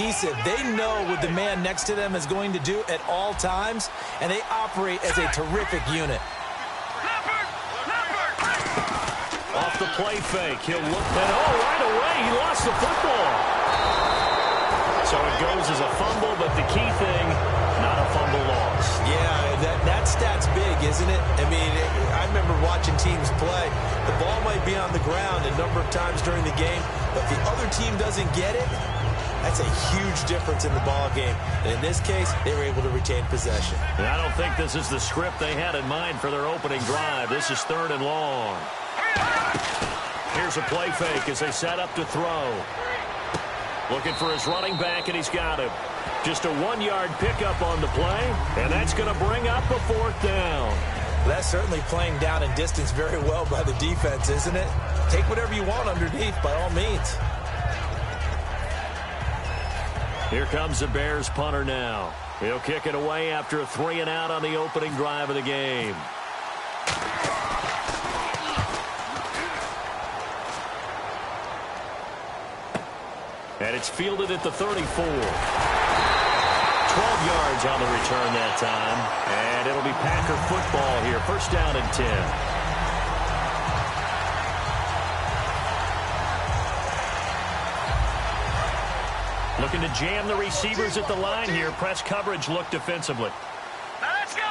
cohesive. They know what the man next to them is going to do at all times, and they operate as a terrific unit. Off the play fake, he'll look, and right away, he lost the football. So it goes as a fumble, but the key thing, not a fumble loss. Yeah, that stat's big, isn't it? I mean, I remember watching teams play. The ball might be on the ground a number of times during the game, but if the other team doesn't get it, that's a huge difference in the ball game. And in this case, they were able to retain possession. And I don't think this is the script they had in mind for their opening drive. This is 3rd and long. Here's a play fake as they set up to throw. Looking for his running back, and he's got him. Just a 1-yard pickup on the play, and that's going to bring up a 4th down. That's certainly playing down and distance very well by the defense, isn't it? Take whatever you want underneath, by all means. Here comes the Bears punter now. He'll kick it away after a 3-and-out on the opening drive of the game. And it's fielded at the 34. 12 yards on the return that time. And it'll be Packer football here. 1st down and 10. Looking to jam the receivers at the line here. Press coverage look defensively. Now let's go.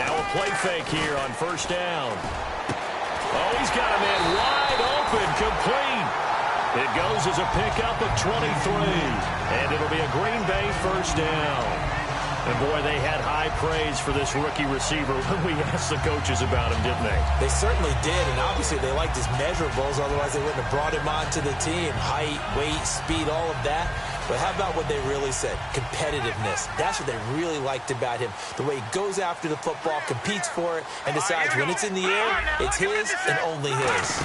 Now a play fake here on 1st down. Oh, he's got a man wide open, complete. It goes as a pickup of 23. And it'll be a Green Bay 1st down. And, boy, they had high praise for this rookie receiver when we asked the coaches about him, didn't they? They certainly did, and obviously they liked his measurables. Otherwise, they wouldn't have brought him onto the team. Height, weight, speed, all of that. But how about what they really said? Competitiveness. That's what they really liked about him. The way he goes after the football, competes for it, and decides when it's in the air, it's his and only his.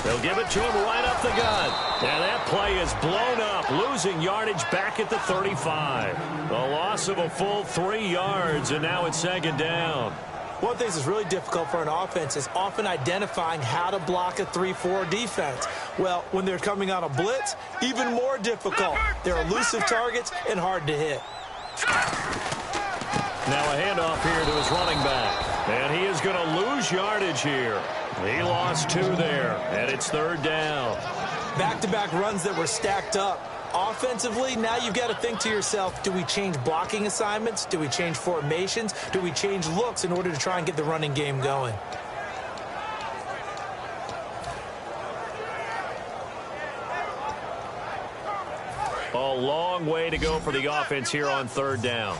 They'll give it to him right up the gut. And that play is blown up, losing yardage back at the 35. A loss of a full 3 yards, and now it's 2nd down. One of the things that's really difficult for an offense is often identifying how to block a 3-4 defense. Well, when they're coming on a blitz, even more difficult. They're elusive targets and hard to hit. Now a handoff here to his running back. And he is going to lose yardage here. He lost 2 there, and it's 3rd down. Back-to-back runs that were stacked up. Offensively, now you've got to think to yourself, do we change blocking assignments? Do we change formations? Do we change looks in order to try and get the running game going? A long way to go for the offense here on 3rd down.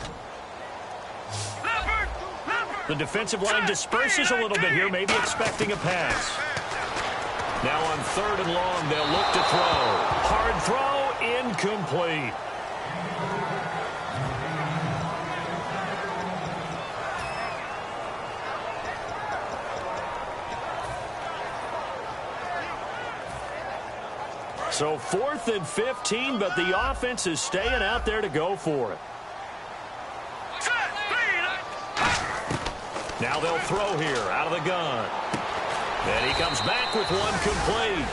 The defensive line disperses a little bit here, maybe expecting a pass. Now on 3rd and long, they'll look to throw. Hard throw, incomplete. So 4th and 15, but the offense is staying out there to go for it. Now they'll throw here out of the gun. And he comes back with one complete.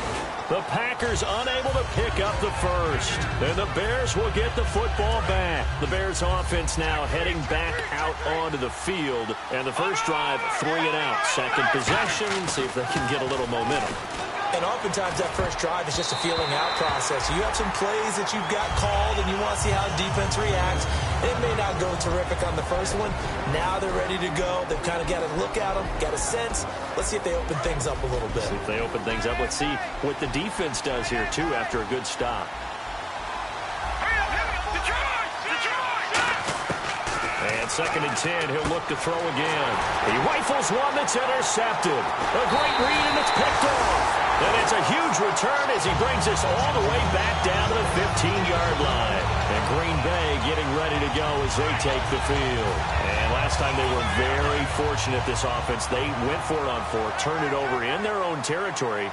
The Packers unable to pick up the first. And the Bears will get the football back. The Bears offense now heading back out onto the field. And the first drive, 3-and-out. Second possession, see if they can get a little momentum. And oftentimes that first drive is just a feeling out process. You have some plays that you've got called and you want to see how defense reacts. It may not go terrific on the first one. Now they're ready to go. They've kind of got to look at them, got a sense. Let's see if they open things up a little bit. See if they open things up. Let's see what the defense does here, too, after a good stop. And 2nd and 10, he'll look to throw again. He rifles one that's intercepted. A great read, and it's picked off. And it's a huge return as he brings us all the way back down to the 15-yard line. And Green Bay getting ready to go as they take the field. And last time they were very fortunate, this offense. They went for it on 4, turned it over in their own territory.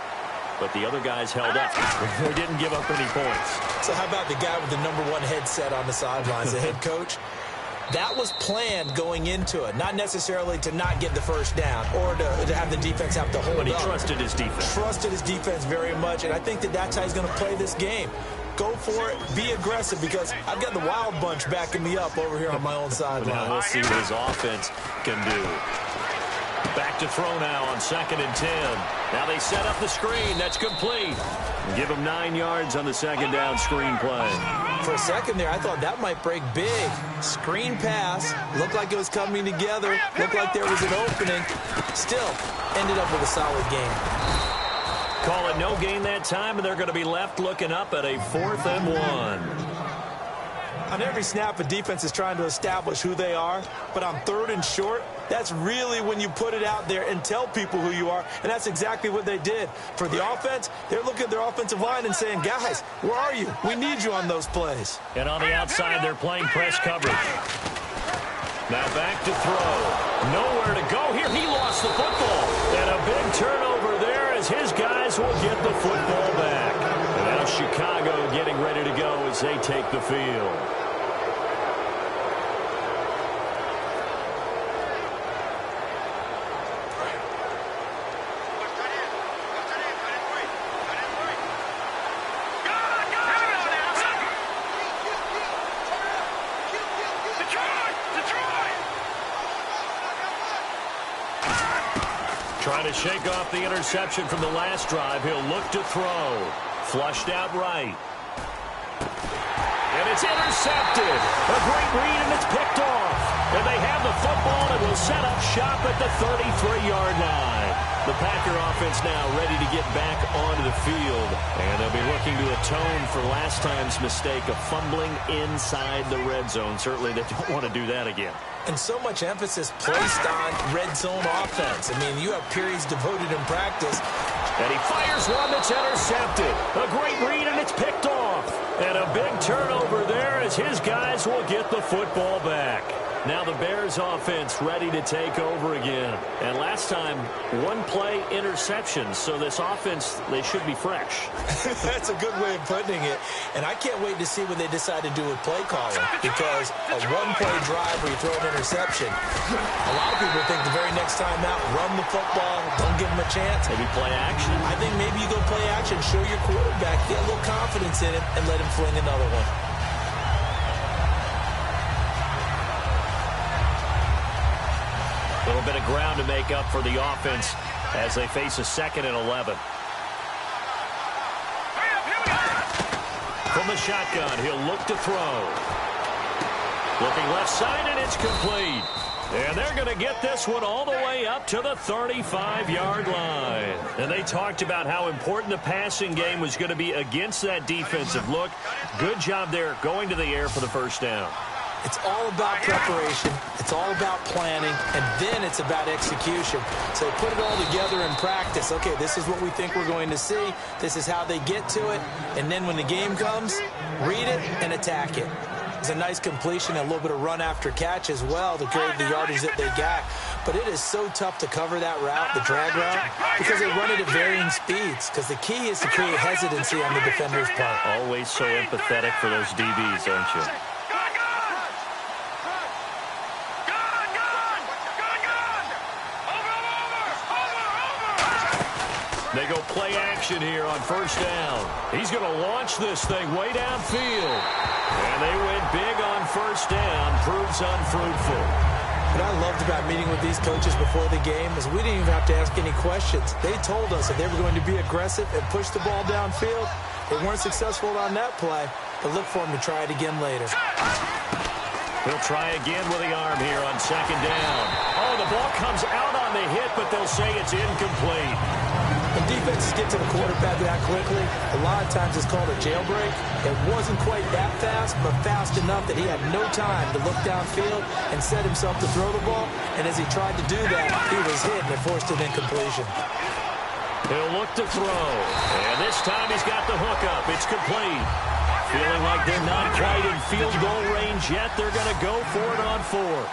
But the other guys held up. They didn't give up any points. So how about the guy with the #1 headset on the sidelines, the head coach? That was planned going into it, not necessarily to not get the first down or to have the defense have to hold up. But he trusted his defense. Trusted his defense very much, and I think that that's how he's going to play this game. Go for it. Be aggressive, because I've got the wild bunch backing me up over here on my own sideline. Now we'll see what his offense can do. Back to throw now on 2nd and 10. Now they set up the screen. That's complete. Give him 9 yards on the 2nd down screen play. For a second there, I thought that might break big. Screen pass. Looked like it was coming together. Looked like there was an opening. Still, ended up with a solid game. Call it no gain that time, and they're going to be left looking up at a 4th and 1. On every snap, a defense is trying to establish who they are, but on 3rd and short, that's really when you put it out there and tell people who you are, and that's exactly what they did. For the offense, they're looking at their offensive line and saying, guys, where are you? We need you on those plays. And on the outside, they're playing press coverage. Now back to throw. Nowhere to go here. He lost the football. And a big turnover there as his guys will get the football back. And now Chicago getting ready to go as they take the field. Trying to shake off the interception from the last drive. He'll look to throw. Flushed out right. And it's intercepted. A great read, and it's picked off. And they have the football and will set up shop at the 33-yard line. The Packer offense now ready to get back onto the field. And they'll be looking to atone for last time's mistake of fumbling inside the red zone. Certainly they don't want to do that again. And so much emphasis placed on red zone offense. I mean, you have periods devoted in practice. And he fires one that's intercepted. A great read, and it's picked off. And a big turnover there as his guys will get the football back. Now the Bears offense ready to take over again. And last time, one-play interception. So this offense, they should be fresh. That's a good way of putting it. And I can't wait to see what they decide to do with play calling. Because a one-play drive where you throw an interception, a lot of people think the very next time out, run the football, don't give them a chance. Maybe play action. I think maybe you go play action, show your quarterback, get a little confidence in him, and let him fling another one. A little bit of ground to make up for the offense as they face a 2nd and 11. From the shotgun, he'll look to throw. Looking left side, and it's complete. And they're going to get this one all the way up to the 35-yard line. And they talked about how important the passing game was going to be against that defensive look. Good job there going to the air for the first down. It's all about preparation. It's all about planning. And then it's about execution. So they put it all together in practice. Okay, this is what we think we're going to see. This is how they get to it. And then when the game comes, read it and attack it. It's a nice completion and a little bit of run after catch as well to create the yardage that they got. But it is so tough to cover that route, the drag route, because they run it at varying speeds. Because the key is to create hesitancy on the defender's part. Always so empathetic for those DBs, aren't you? They go play action here on first down. He's going to launch this thing way downfield. And they went big on first down. Proves unfruitful. What I loved about meeting with these coaches before the game is we didn't even have to ask any questions. They told us that they were going to be aggressive and push the ball downfield. They weren't successful on that play, but look for them to try it again later. He'll try again with the arm here on 2nd down. Oh, the ball comes out on the hit, but they'll say it's incomplete. When defenses get to the quarterback that quickly, a lot of times it's called a jailbreak. It wasn't quite that fast, but fast enough that he had no time to look downfield and set himself to throw the ball. And as he tried to do that, he was hit and it forced an incompletion. He'll look to throw. And this time he's got the hook up. It's complete. Feeling like they're not quite in field goal range yet. They're going to go for it on 4th.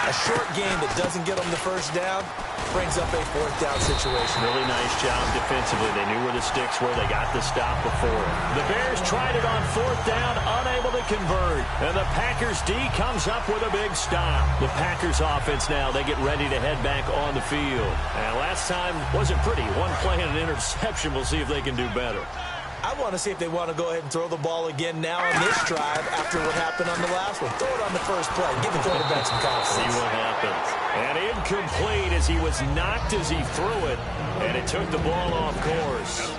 A short game that doesn't get them the first down brings up a 4th down situation. Really nice job defensively. They knew where the sticks were. They got the stop before. The Bears tried it on 4th down, unable to convert. And the Packers D comes up with a big stop. The Packers offense now, they get ready to head back on the field. And last time wasn't pretty. One play and an interception. We'll see if they can do better. I want to see if they want to go ahead and throw the ball again now on this drive after what happened on the last one. Throw it on the first play. Give the quarterback some confidence. See what happens. And incomplete as he was knocked as he threw it, and it took the ball off course.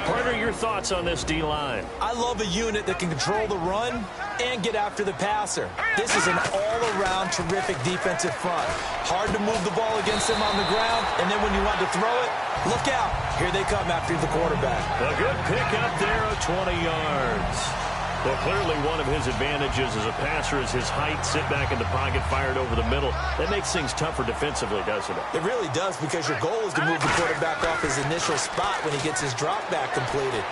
Partner, your thoughts on this D-line? I love a unit that can control the run and get after the passer. This is an all-around terrific defensive front. Hard to move the ball against them on the ground, and then when you want to throw it, look out. Here they come after the quarterback. A good pick up there of 20 yards. Well, clearly one of his advantages as a passer is his height, sit back in the pocket, fired over the middle. That makes things tougher defensively, doesn't it? It really does, because your goal is to move the quarterback off his initial spot when he gets his drop back completed.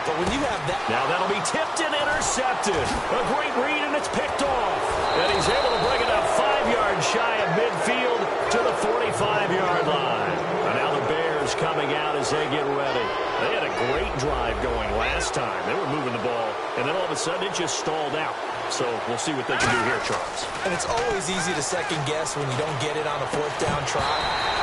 But when you have that... Now that'll be tipped and intercepted. A great read, and it's picked off. And he's able to bring it up 5 yards shy of midfield to the 45-yard line. And now the Bears coming out as they get ready. They had a great drive going last time. They were moving the ball, and then all of a sudden it just stalled out. So we'll see what they can do here, Charles. And it's always easy to second guess when you don't get it on a fourth down try.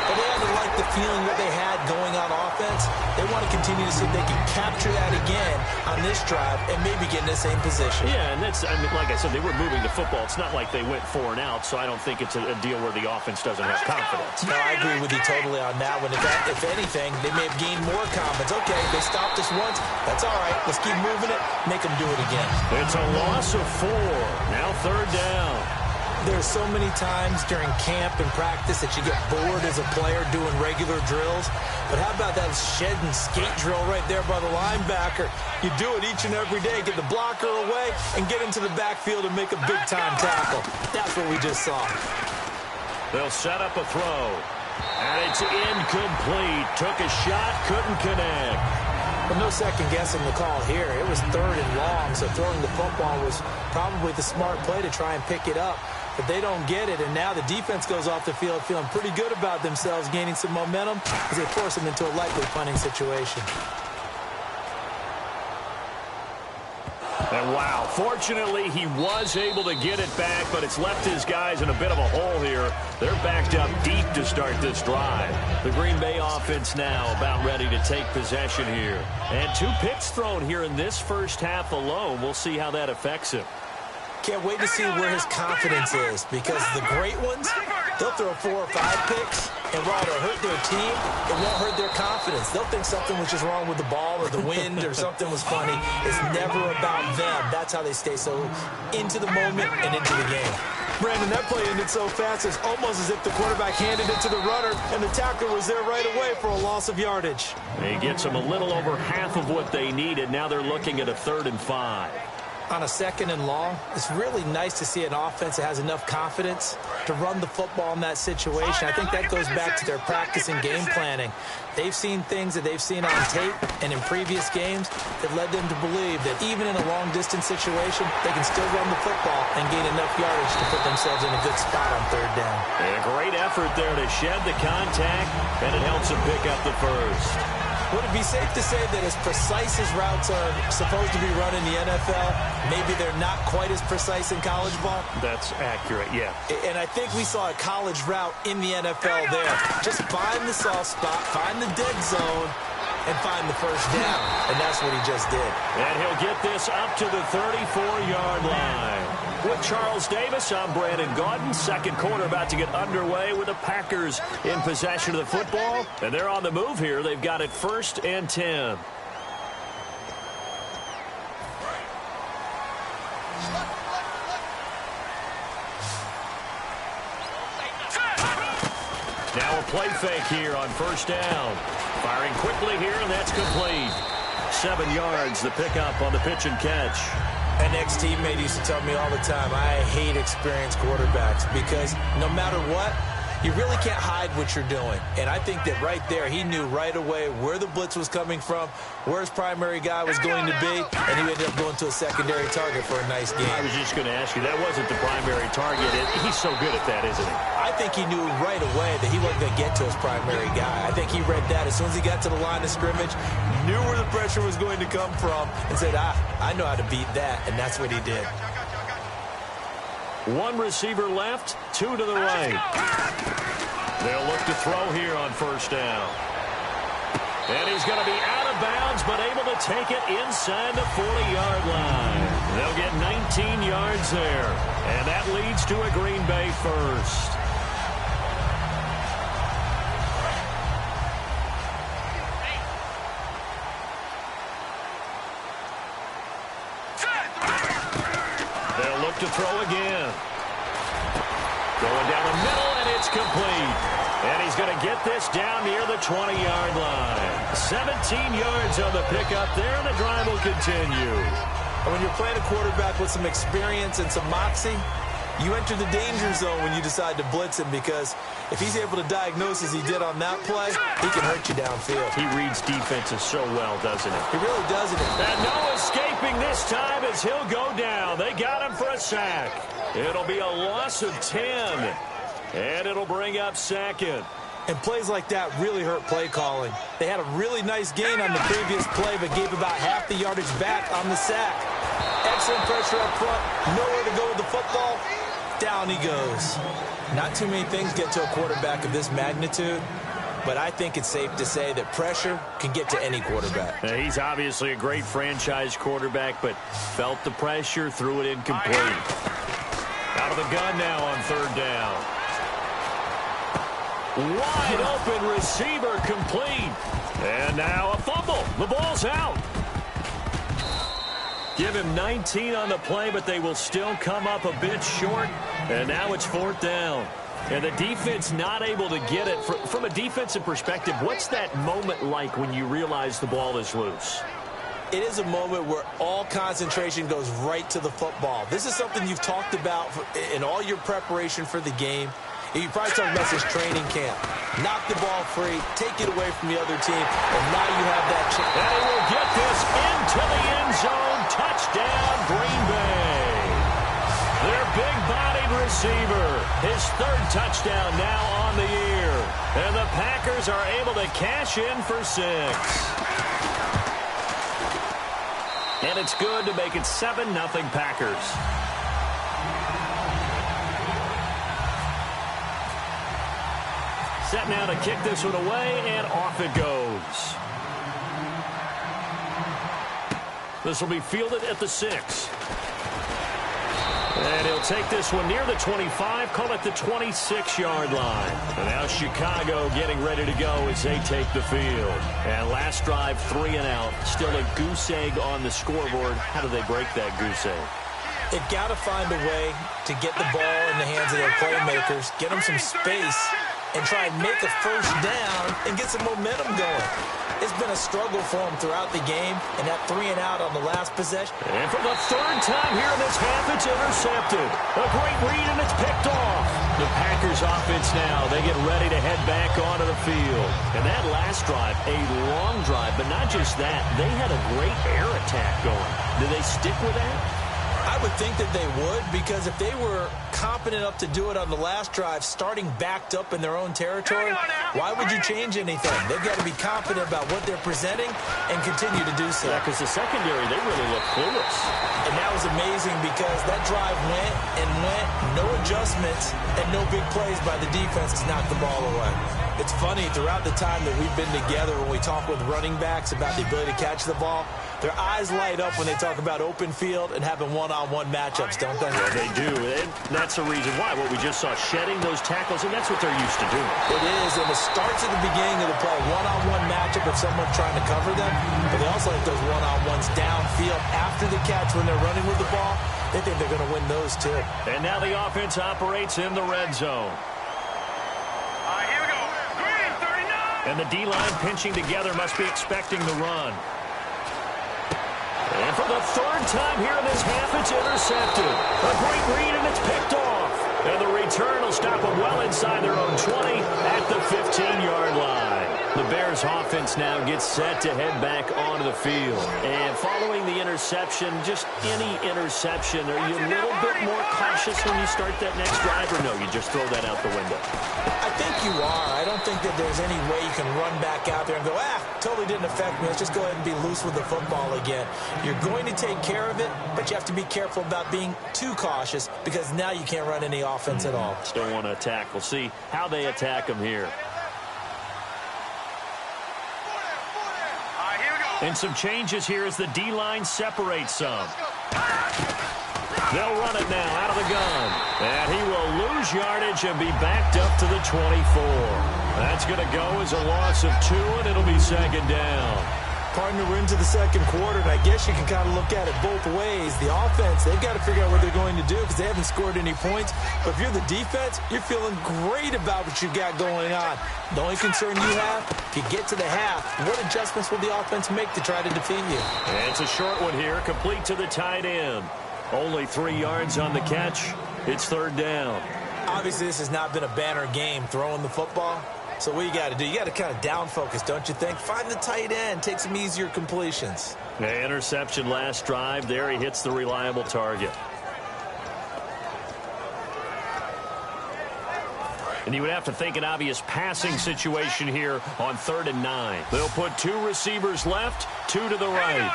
But they had to like the feeling that they had going on offense. They want to continue to see if they can capture that again on this drive and maybe get in the same position. Yeah, and that's, I mean, like I said, they were moving the football. It's not like they went 4 and out, so I don't think it's a deal where the offense doesn't have confidence. No, I agree with you totally on that one. If anything, they may have gained more confidence. Okay, they stopped us once. That's all right. Let's keep moving it. Make them do it again. It's a loss of 4. Now 3rd down. There's so many times during camp and practice that you get bored as a player doing regular drills. But how about that shed and skate drill right there by the linebacker? You do it each and every day. Get the blocker away and get into the backfield and make a big-time tackle. That's what we just saw. They'll set up a throw. And it's incomplete. Took a shot, couldn't connect. Well, no second-guessing the call here. It was 3rd and long, so throwing the football was probably the smart play to try and pick it up. But they don't get it, and now the defense goes off the field feeling pretty good about themselves, gaining some momentum as they force them into a likely punting situation. And wow, fortunately he was able to get it back, but it's left his guys in a bit of a hole here. They're backed up deep to start this drive. The Green Bay offense now about ready to take possession here. And 2 picks thrown here in this first half alone. We'll see how that affects him. Can't wait to see where his confidence is, because the great ones, they'll throw 4 or 5 picks, and while it'll hurt their team, it won't hurt their confidence. They'll think something was just wrong with the ball or the wind or something was funny. It's never about them. That's how they stay so into the moment and into the game. Brandon, that play ended so fast, it's almost as if the quarterback handed it to the runner, and the tackler was there right away for a loss of yardage. He gets them a little over half of what they needed. Now they're looking at a 3rd and 5. On a 2nd and long, it's really nice to see an offense that has enough confidence to run the football in that situation. I think that goes back to their practice and game planning. They've seen things that they've seen on tape and in previous games that led them to believe that even in a long-distance situation, they can still run the football and gain enough yardage to put themselves in a good spot on 3rd down. And a great effort there to shed the contact, and it helps them pick up the first. Would it be safe to say that as precise as routes are supposed to be run in the NFL, maybe they're not quite as precise in college ball? That's accurate, yeah. And I think we saw a college route in the NFL there. Just find the soft spot, find the dead zone, and find the first down. And that's what he just did. And he'll get this up to the 34-yard line. With Charles Davis, I'm Brandon Gaudin. 2nd quarter about to get underway with the Packers in possession of the football. And they're on the move here. They've got it 1st and 10. Now a play fake here on 1st down. Firing quickly here, and that's complete. 7 yards, the pickup on the pitch and catch. An ex-teammate used to tell me all the time, I hate experienced quarterbacks because no matter what, you really can't hide what you're doing. And I think that right there, he knew right away where the blitz was coming from, where his primary guy was going to be, and he ended up going to a secondary target for a nice game. I was just going to ask you, that wasn't the primary target. He's so good at that, isn't he? I think he knew right away that he wasn't going to get to his primary guy. I think he read that as soon as he got to the line of scrimmage, knew where the pressure was going to come from, and said, I know how to beat that, and that's what he did. 1 receiver left, 2 to the right. They'll look to throw here on 1st down. And he's going to be out of of bounds, but able to take it inside the 40-yard line. They'll get 19 yards there, and that leads to a Green Bay first. They'll look to throw again. Going down the middle, and it's complete. And he's going to get this down near the 20-yard line. 17 yards on the pickup there, and the drive will continue. And when you're playing a quarterback with some experience and some moxie, you enter the danger zone when you decide to blitz him, because if he's able to diagnose as he did on that play, he can hurt you downfield. He reads defenses so well, doesn't he? He really does it. And no escaping this time as he'll go down. They got him for a sack. It'll be a loss of 10. And it'll bring up second. And plays like that really hurt play calling. They had a really nice gain on the previous play, but gave about half the yardage back on the sack. Excellent pressure up front. Nowhere to go with the football. Down he goes. Not too many things get to a quarterback of this magnitude, but I think it's safe to say that pressure can get to any quarterback. Now, he's obviously a great franchise quarterback, but felt the pressure, threw it incomplete. Out of the gun now on third down. Wide open receiver complete. And now a fumble. The ball's out. Give him 19 on the play, but they will still come up a bit short. And now it's fourth down. And the defense not able to get it. From a defensive perspective, what's that moment like when you realize the ball is loose? It is a moment where all concentration goes right to the football. This is something you've talked about in all your preparation for the game. You probably talked about this training camp. Knock the ball free, take it away from the other team, and now you have that chance. And he will get this into the end zone. Touchdown, Green Bay. Their big-bodied receiver. His third touchdown now on the year. And the Packers are able to cash in for 6. And it's good to make it 7-0 Packers. Set now to kick this one away, and off it goes. This will be fielded at the 6. And he'll take this one near the 25, call it the 26-yard line. And now Chicago getting ready to go as they take the field. And last drive, 3 and out. Still a goose egg on the scoreboard. How do they break that goose egg? They've got to find a way to get the ball in the hands of their playmakers, get them some space, and try and make a first down and get some momentum going. It's been a struggle for them throughout the game, and that 3 and out on the last possession. And for the third time here in this half, it's intercepted. A great read, and it's picked off. The Packers offense now, they get ready to head back onto the field. And that last drive, a long drive, but not just that. They had a great air attack going. Do they stick with that? I would think that they would, because if they were competent enough to do it on the last drive, starting backed up in their own territory, why would you change anything? They've got to be confident about what they're presenting and continue to do so. Yeah, because the secondary, they really look clueless. And that was amazing because that drive went and went, no adjustments, and no big plays by the defense to knock the ball away. It's funny, throughout the time that we've been together, when we talk with running backs about the ability to catch the ball, their eyes light up when they talk about open field and having one-on-one matchups, don't they? Yeah, they do. And that's the reason why. What we just saw, shedding those tackles, and that's what they're used to doing. It is, and it starts at the beginning of the play, one-on-one matchup if someone's trying to cover them, but they also like those one-on-ones downfield after the catch when they're running with the ball. They think they're going to win those, too. And now the offense operates in the red zone. Here we go. Green, 39. And the D-line pinching together must be expecting the run. And for the third time here in this half, it's intercepted. A great read, and it's picked off. And the return will stop them well inside their own 20 at the 15-yard line. The Bears offense now gets set to head back onto the field. And following the interception, just any interception, are you a little bit more cautious when you start that next drive, or no, you just throw that out the window? I think you are. I don't think that there's any way you can run back out there and go, totally didn't affect me. Let's just go ahead and be loose with the football again. You're going to take care of it, but you have to be careful about being too cautious because now you can't run any offense at all. Still want to attack. We'll see how they attack them here. Here we go. And some changes here as the D-line separates some. They'll run it now out of the gun. And he will lose yardage and be backed up to the 24. That's going to go as a loss of 2, and it'll be second down. Partner, we're into the second quarter, and I guess you can kind of look at it both ways. The offense, they've got to figure out what they're going to do because they haven't scored any points. But if you're the defense, you're feeling great about what you got going on. The only concern you have, if you get to the half, what adjustments will the offense make to try to defeat you? And it's a short one here, complete to the tight end. Only 3 yards on the catch. It's third down. Obviously, this has not been a banner game throwing the football. So what you got to do, you got to kind of down focus, don't you think? Find the tight end, take some easier completions. The interception last drive. There he hits the reliable target. And you would have to think an obvious passing situation here on 3rd and 9. They'll put 2 receivers left, 2 to the right.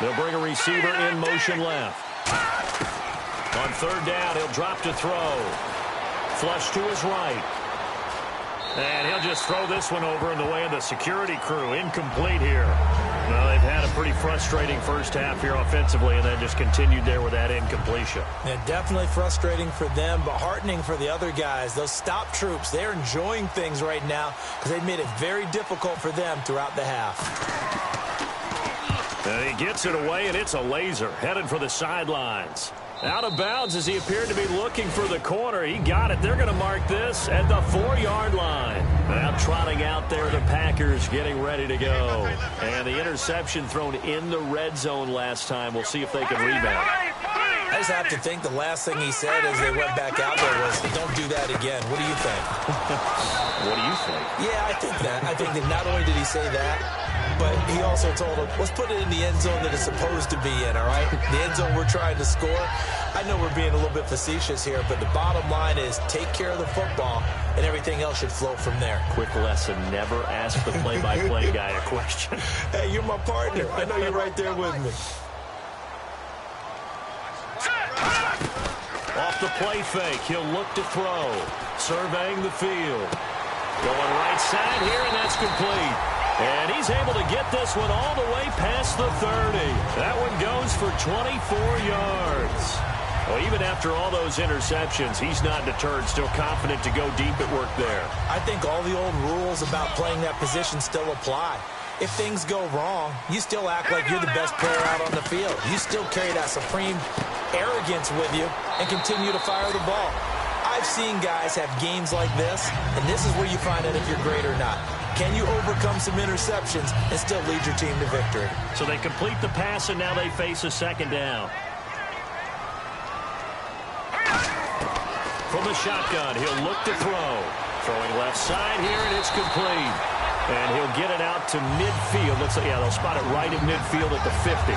They'll bring a receiver in motion left. On 3rd down, he'll drop to throw. Flush to his right. And he'll just throw this one over in the way of the security crew. Incomplete here. Well, they've had a pretty frustrating first half here offensively, and then just continued there with that incompletion. Yeah, definitely frustrating for them, but heartening for the other guys. Those stop troops, they're enjoying things right now because they've made it very difficult for them throughout the half. And he gets it away, and it's a laser headed for the sidelines. Out of bounds as he appeared to be looking for the corner. He got it. They're going to mark this at the 4-yard line. Now trotting out there, the Packers getting ready to go. And the interception thrown in the red zone last time. We'll see if they can rebound. I just have to think the last thing he said as they went back out there was, don't do that again. What do you think? What do you think? Yeah, I think that. I think that not only did he say that, but he also told him, let's put it in the end zone that it's supposed to be in, all right? The end zone we're trying to score. I know we're being a little bit facetious here, but the bottom line is take care of the football, and everything else should flow from there. Quick lesson, never ask the play-by-play guy a question. Hey, you're my partner. I know you're right there with me. Off the play fake, he'll look to throw. Surveying the field. Going right side here, and that's complete. And he's able to get this one all the way past the 30. That one goes for 24 yards. Well, even after all those interceptions, he's not deterred, still confident to go deep at work there. I think all the old rules about playing that position still apply. If things go wrong, you still act like you're the best player out on the field. You still carry that supreme arrogance with you and continue to fire the ball. I've seen guys have games like this, and this is where you find out if you're great or not. Can you overcome some interceptions and still lead your team to victory? So they complete the pass, and now they face a second down. From the shotgun, he'll look to throw. Throwing left side here, and it's complete. And he'll get it out to midfield. Looks like, yeah, they'll spot it right at midfield at the 50.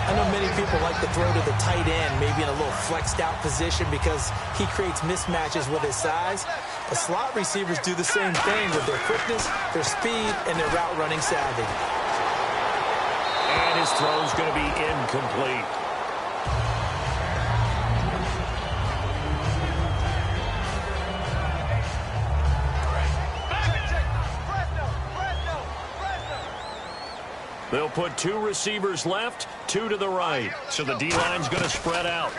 I know many people like to throw to the tight end, maybe in a little flexed out position because he creates mismatches with his size. The slot receivers do the same thing with their quickness, their speed, and their route running savvy. And his throw's going to be incomplete. They'll put 2 receivers left, 2 to the right. So the D-line's going to spread out.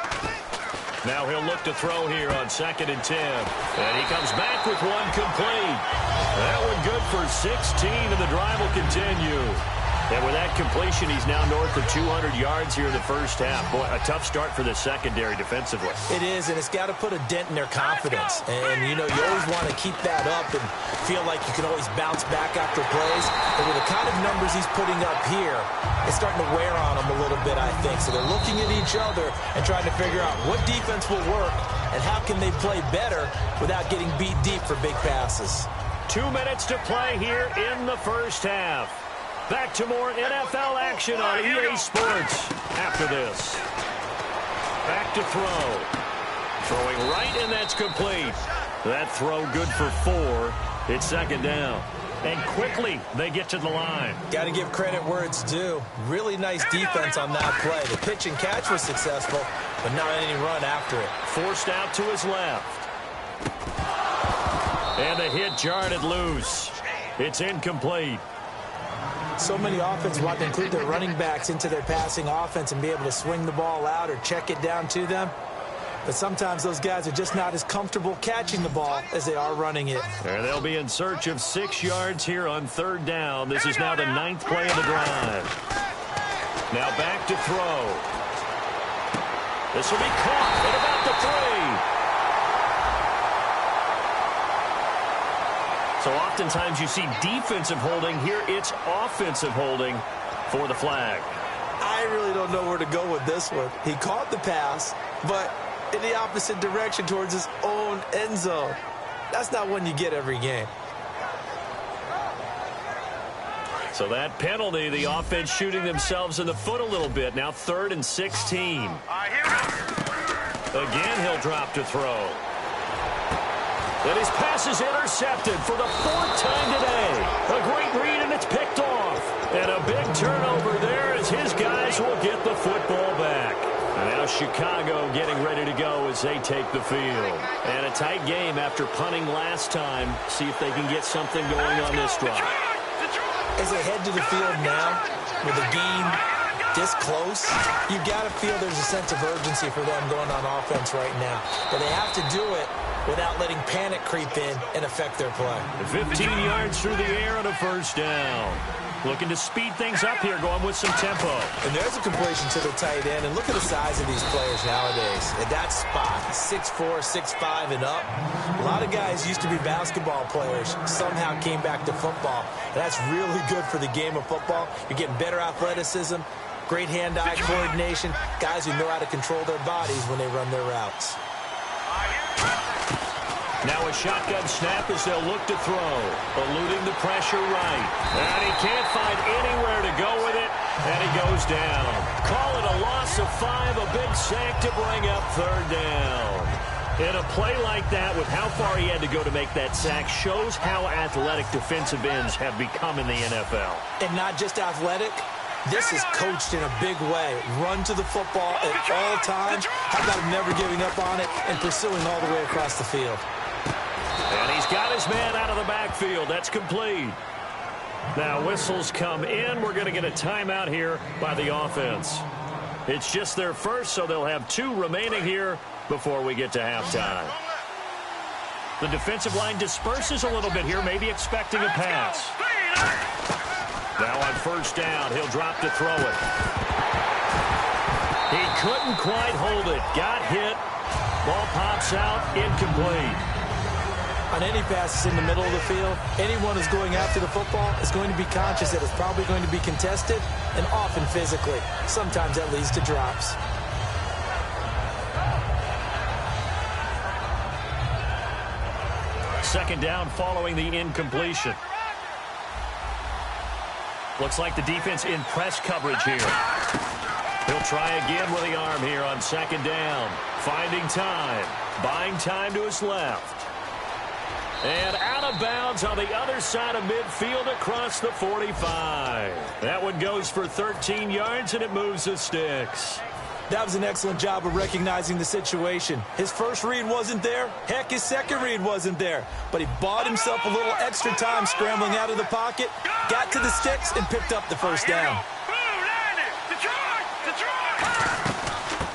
Now he'll look to throw here on 2nd and 10. And he comes back with one complete. That one good for 16, and the drive will continue. And with that completion, he's now north of 200 yards here in the first half. Boy, a tough start for the secondary defensively. It is, and it's got to put a dent in their confidence. And, you know, you always want to keep that up and feel like you can always bounce back after plays. But with the kind of numbers he's putting up here, it's starting to wear on them a little bit, I think. So they're looking at each other and trying to figure out what defense will work and how can they play better without getting beat deep for big passes. 2 minutes to play here in the first half. Back to more NFL action on EA Sports after this. Back to throw. Throwing right, and that's complete. That throw good for 4. It's second down. And quickly, they get to the line. Got to give credit where it's due. Really nice defense on that play. The pitch and catch was successful, but not any run after it. Forced out to his left. And the hit jarred it loose. It's incomplete. So many offenses want to include their running backs into their passing offense and be able to swing the ball out or check it down to them. But sometimes those guys are just not as comfortable catching the ball as they are running it. And they'll be in search of 6 yards here on 3rd down. This is now the 9th play of the drive. Now back to throw. This will be caught at about the 3. So oftentimes you see defensive holding. Here it's offensive holding for the flag. I really don't know where to go with this one. He caught the pass, but in the opposite direction towards his own end zone. That's not one you get every game. So that penalty, the offense shooting themselves in the foot a little bit. Now 3rd and 16. Again, he'll drop to throw. And his pass is intercepted for the 4th time today. A great read, and it's picked off. And a big turnover there as his guys will get the football back. And now Chicago getting ready to go as they take the field. And a tight game after punting last time. See if they can get something going on this drive. As they head to the field now, with a game this close, you got to feel there's a sense of urgency for them going on offense right now. But they have to do it without letting panic creep in and affect their play. 15 yards through the air on a 1st down. Looking to speed things up here, going with some tempo. And there's a completion to the tight end. And look at the size of these players nowadays. At that spot, 6'4", 6'5", and up. A lot of guys used to be basketball players, somehow came back to football. And that's really good for the game of football. You're getting better athleticism, great hand-eye coordination, guys who know how to control their bodies when they run their routes. Now a shotgun snap as they'll look to throw. Eluding the pressure right. And he can't find anywhere to go with it. And he goes down. Call it a loss of 5. A big sack to bring up 3rd down. In a play like that, with how far he had to go to make that sack, shows how athletic defensive ends have become in the NFL. And not just athletic. This is coached in a big way. Run to the football at all times. How about him never giving up on it and pursuing all the way across the field? And he's got his man out of the backfield. That's complete. Now whistles come in. We're going to get a timeout here by the offense. It's just their first, so they'll have 2 remaining here before we get to halftime. The defensive line disperses a little bit here, maybe expecting a pass. Now on 1st down, he'll drop to throw it. He couldn't quite hold it. Got hit. Ball pops out, incomplete. On any passes in the middle of the field, anyone who's going after the football is going to be conscious that it's probably going to be contested and often physically. Sometimes that leads to drops. Second down following the incompletion. Looks like the defense in press coverage here. He'll try again with the arm here on 2nd down. Finding time. Buying time to his left. And out of bounds on the other side of midfield across the 45. That one goes for 13 yards, and it moves the sticks. That was an excellent job of recognizing the situation. His first read wasn't there. Heck, his second read wasn't there. But he bought himself a little extra time scrambling out of the pocket, got to the sticks, and picked up the 1st down.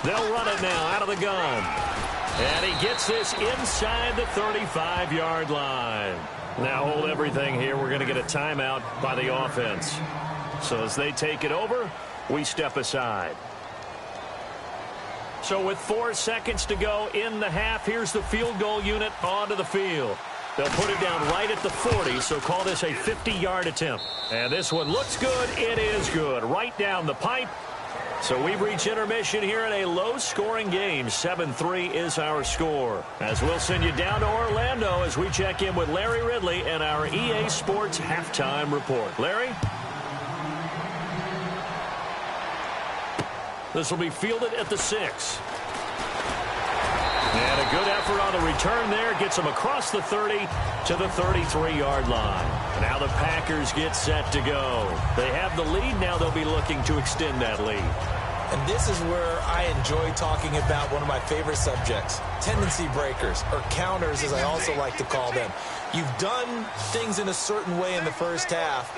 They'll run it now out of the gun. And he gets this inside the 35-yard line. Now hold everything here. We're going to get a timeout by the offense. So as they take it over, we step aside. So with 4 seconds to go in the half, here's the field goal unit onto the field. They'll put it down right at the 40, so call this a 50-yard attempt. And this one looks good. It is good. Right down the pipe. So we've reached intermission here in a low-scoring game. 7-3 is our score. As we'll send you down to Orlando as we check in with Larry Ridley and our EA Sports Halftime Report. Larry? This will be fielded at the 6. And a good effort on the return there. Gets them across the 30 to the 33-yard line. Now the Packers get set to go. They have the lead. Now they'll be looking to extend that lead. And this is where I enjoy talking about one of my favorite subjects, tendency breakers, or counters as I also like to call them. You've done things in a certain way in the first half,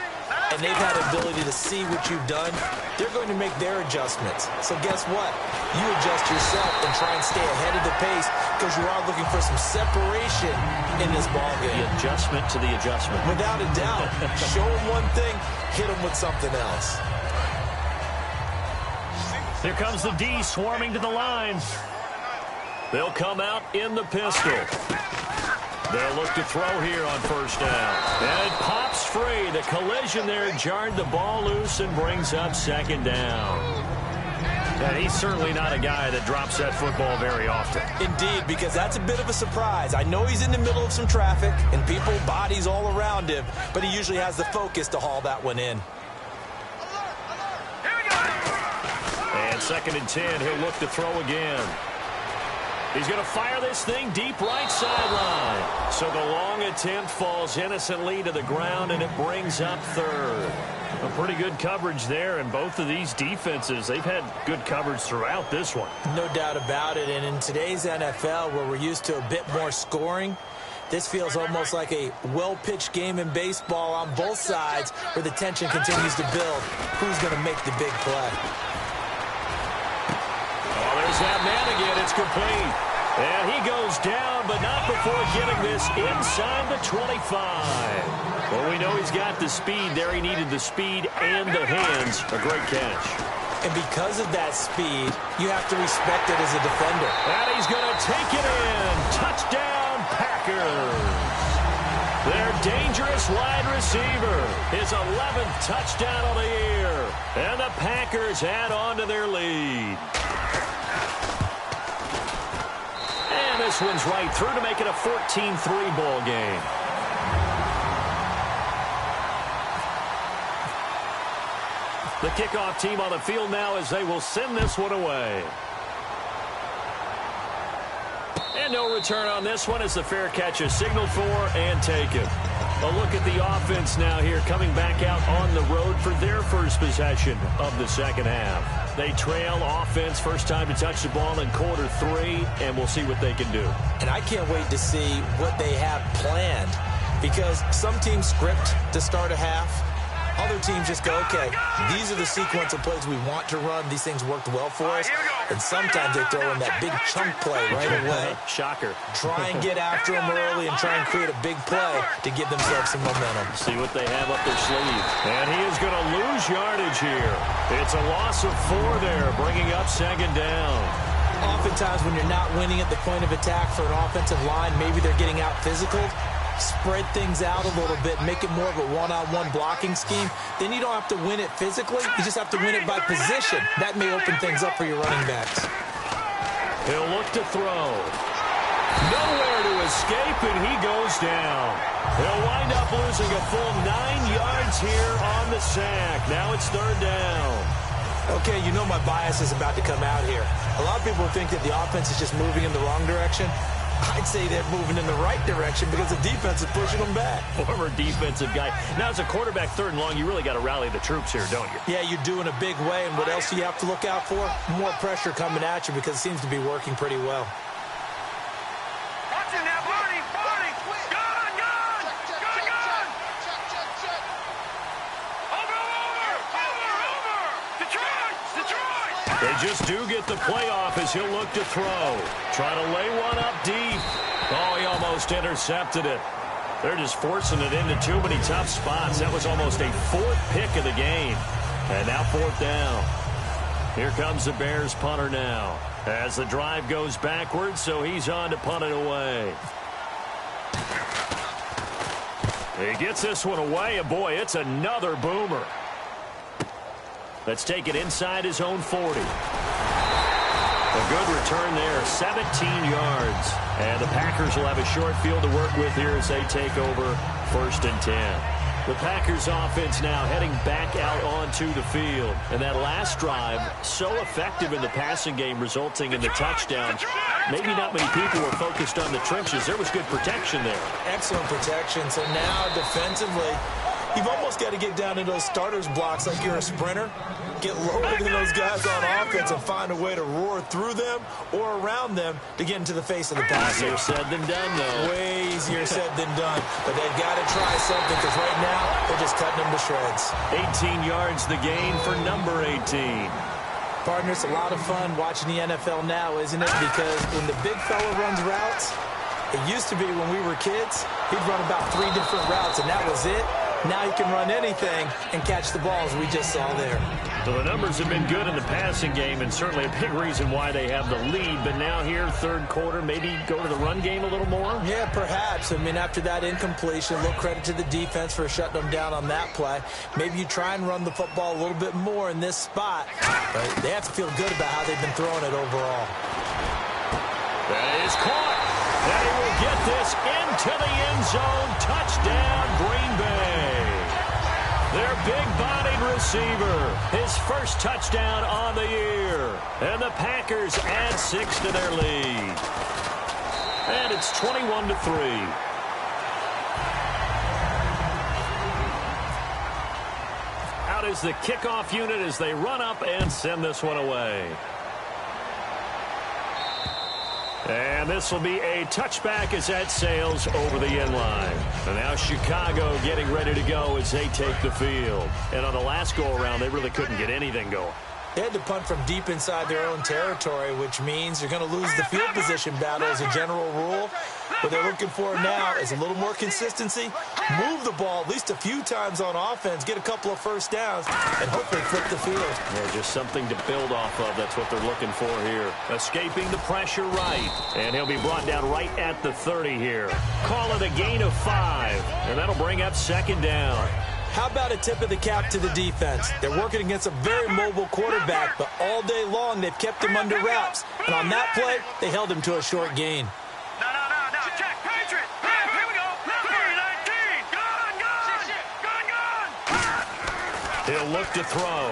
and they've had the ability to see what you've done, they're going to make their adjustments. So guess what? You adjust yourself and try and stay ahead of the pace because you are looking for some separation in this ballgame. The adjustment to the adjustment. Without a doubt. Show them one thing, hit them with something else. Here comes the D swarming to the line. They'll come out in the pistol. They'll look to throw here on first down. And it pops free. The collision there jarred the ball loose and brings up second down. And he's certainly not a guy that drops that football very often. Indeed, because that's a bit of a surprise. I know he's in the middle of some traffic and people, bodies all around him, but he usually has the focus to haul that one in. And 2nd and 10, he'll look to throw again. He's going to fire this thing deep right sideline. So the long attempt falls innocently to the ground, and it brings up 3rd. A pretty good coverage there, and both of these defenses, they've had good coverage throughout this one. No doubt about it, and in today's NFL, where we're used to a bit more scoring, this feels almost like a well-pitched game in baseball on both sides where the tension continues to build. Who's going to make the big play? Oh, there's that man again. It's complete. And he goes down, but not before getting this inside the 25. Well, we know he's got the speed there. He needed the speed and the hands. A great catch. And because of that speed, you have to respect it as a defender. And he's going to take it in. Touchdown, Packers. Their dangerous wide receiver. His 11th touchdown of the year. And the Packers add on to their lead. And this one's right through to make it a 14-3 ball game. The kickoff team on the field now as they will send this one away. And no return on this one as the fair catch is signaled for and taken. A look at the offense now here, coming back out on the road for their first possession of the second half. They trail offense, first time to touch the ball in quarter 3, and we'll see what they can do. And I can't wait to see what they have planned, because some teams script to start a half. Other teams just go, okay, these are the sequence of plays we want to run. These things worked well for us. And sometimes they throw in that big chunk play right away. Shocker. Try and get after them early and try and create a big play to give themselves some momentum. See what they have up their sleeve. And he is going to lose yardage here. It's a loss of 4 there, bringing up second down. Oftentimes when you're not winning at the point of attack for an offensive line, maybe they're getting out physical. Spread things out a little bit, make it more of a one-on-one blocking scheme. Then you don't have to win it physically. You just have to win it by position. That may open things up for your running backs. He'll look to throw. Nowhere to escape, and he goes down. He'll wind up losing a full 9 yards here on the sack. Now it's 3rd down. Okay, you know my bias is about to come out here. A lot of people think that the offense is just moving in the wrong direction. I'd say they're moving in the right direction because the defense is pushing them back. Former defensive guy. Now, as a quarterback, 3rd and long, you really got to rally the troops here, don't you? Yeah, you do in a big way. And what else do you have to look out for? More pressure coming at you because it seems to be working pretty well. Watching that, Barney! Gun! Over! Detroit! They just do get the playoff as he'll look to throw. Try to lay one up deep. Oh, he almost intercepted it. They're just forcing it into too many tough spots. That was almost a 4th pick of the game. And now 4th down. Here comes the Bears punter now. As the drive goes backwards, so he's on to punt it away. He gets this one away, and boy, it's another boomer. Let's take it inside his own 40. A good return there, 17 yards. And the Packers will have a short field to work with here as they take over 1st and 10. The Packers offense now heading back out onto the field. And that last drive, so effective in the passing game, resulting in the touchdown. Maybe not many people were focused on the trenches. There was good protection there. Excellent protection. So now defensively, You've almost got to get down to those starters blocks like you're a sprinter. Get lower than those guys on offense and find a way to roar through them or around them to get into the face of the passer. Easier said than done, though. Way easier said than done. But they've got to try something because right now they're just cutting them to shreds. 18 yards the gain for number 18. Partner, it's a lot of fun watching the NFL now, isn't it? Because when the big fella runs routes, it used to be when we were kids, he'd run about 3 different routes, and that was it. Now he can run anything and catch the balls we just saw there. So the numbers have been good in the passing game, and certainly a big reason why they have the lead. But now here, third quarter, maybe go to the run game a little more? Yeah, perhaps. I mean, after that incompletion, a little credit to the defense for shutting them down on that play. Maybe you try and run the football a little bit more in this spot. But they have to feel good about how they've been throwing it overall. That is caught. And he will get this into the end zone. Touchdown, Green Bay. Their big-bodied receiver, his first touchdown on the year. And the Packers add 6 to their lead. And it's 21-3. Out is the kickoff unit as they run up and send this one away. And this will be a touchback as that sails over the end line. And now Chicago getting ready to go as they take the field. And on the last go-around, they really couldn't get anything going. They had to punt from deep inside their own territory, which means you're going to lose the field position battle as a general rule. What they're looking for now is a little more consistency, move the ball at least a few times on offense, get a couple of first downs, and hopefully flip the field. Yeah, just something to build off of. That's what they're looking for here. Escaping the pressure right. And he'll be brought down right at the 30 here. Call it a gain of 5. And that'll bring up second down. How about a tip of the cap to the defense? They're working against a very mobile quarterback, but all day long they've kept him under wraps. And on that play, they held him to a short gain. No. Check, Patriot. Here we go. Number 19. Gun. He'll look to throw.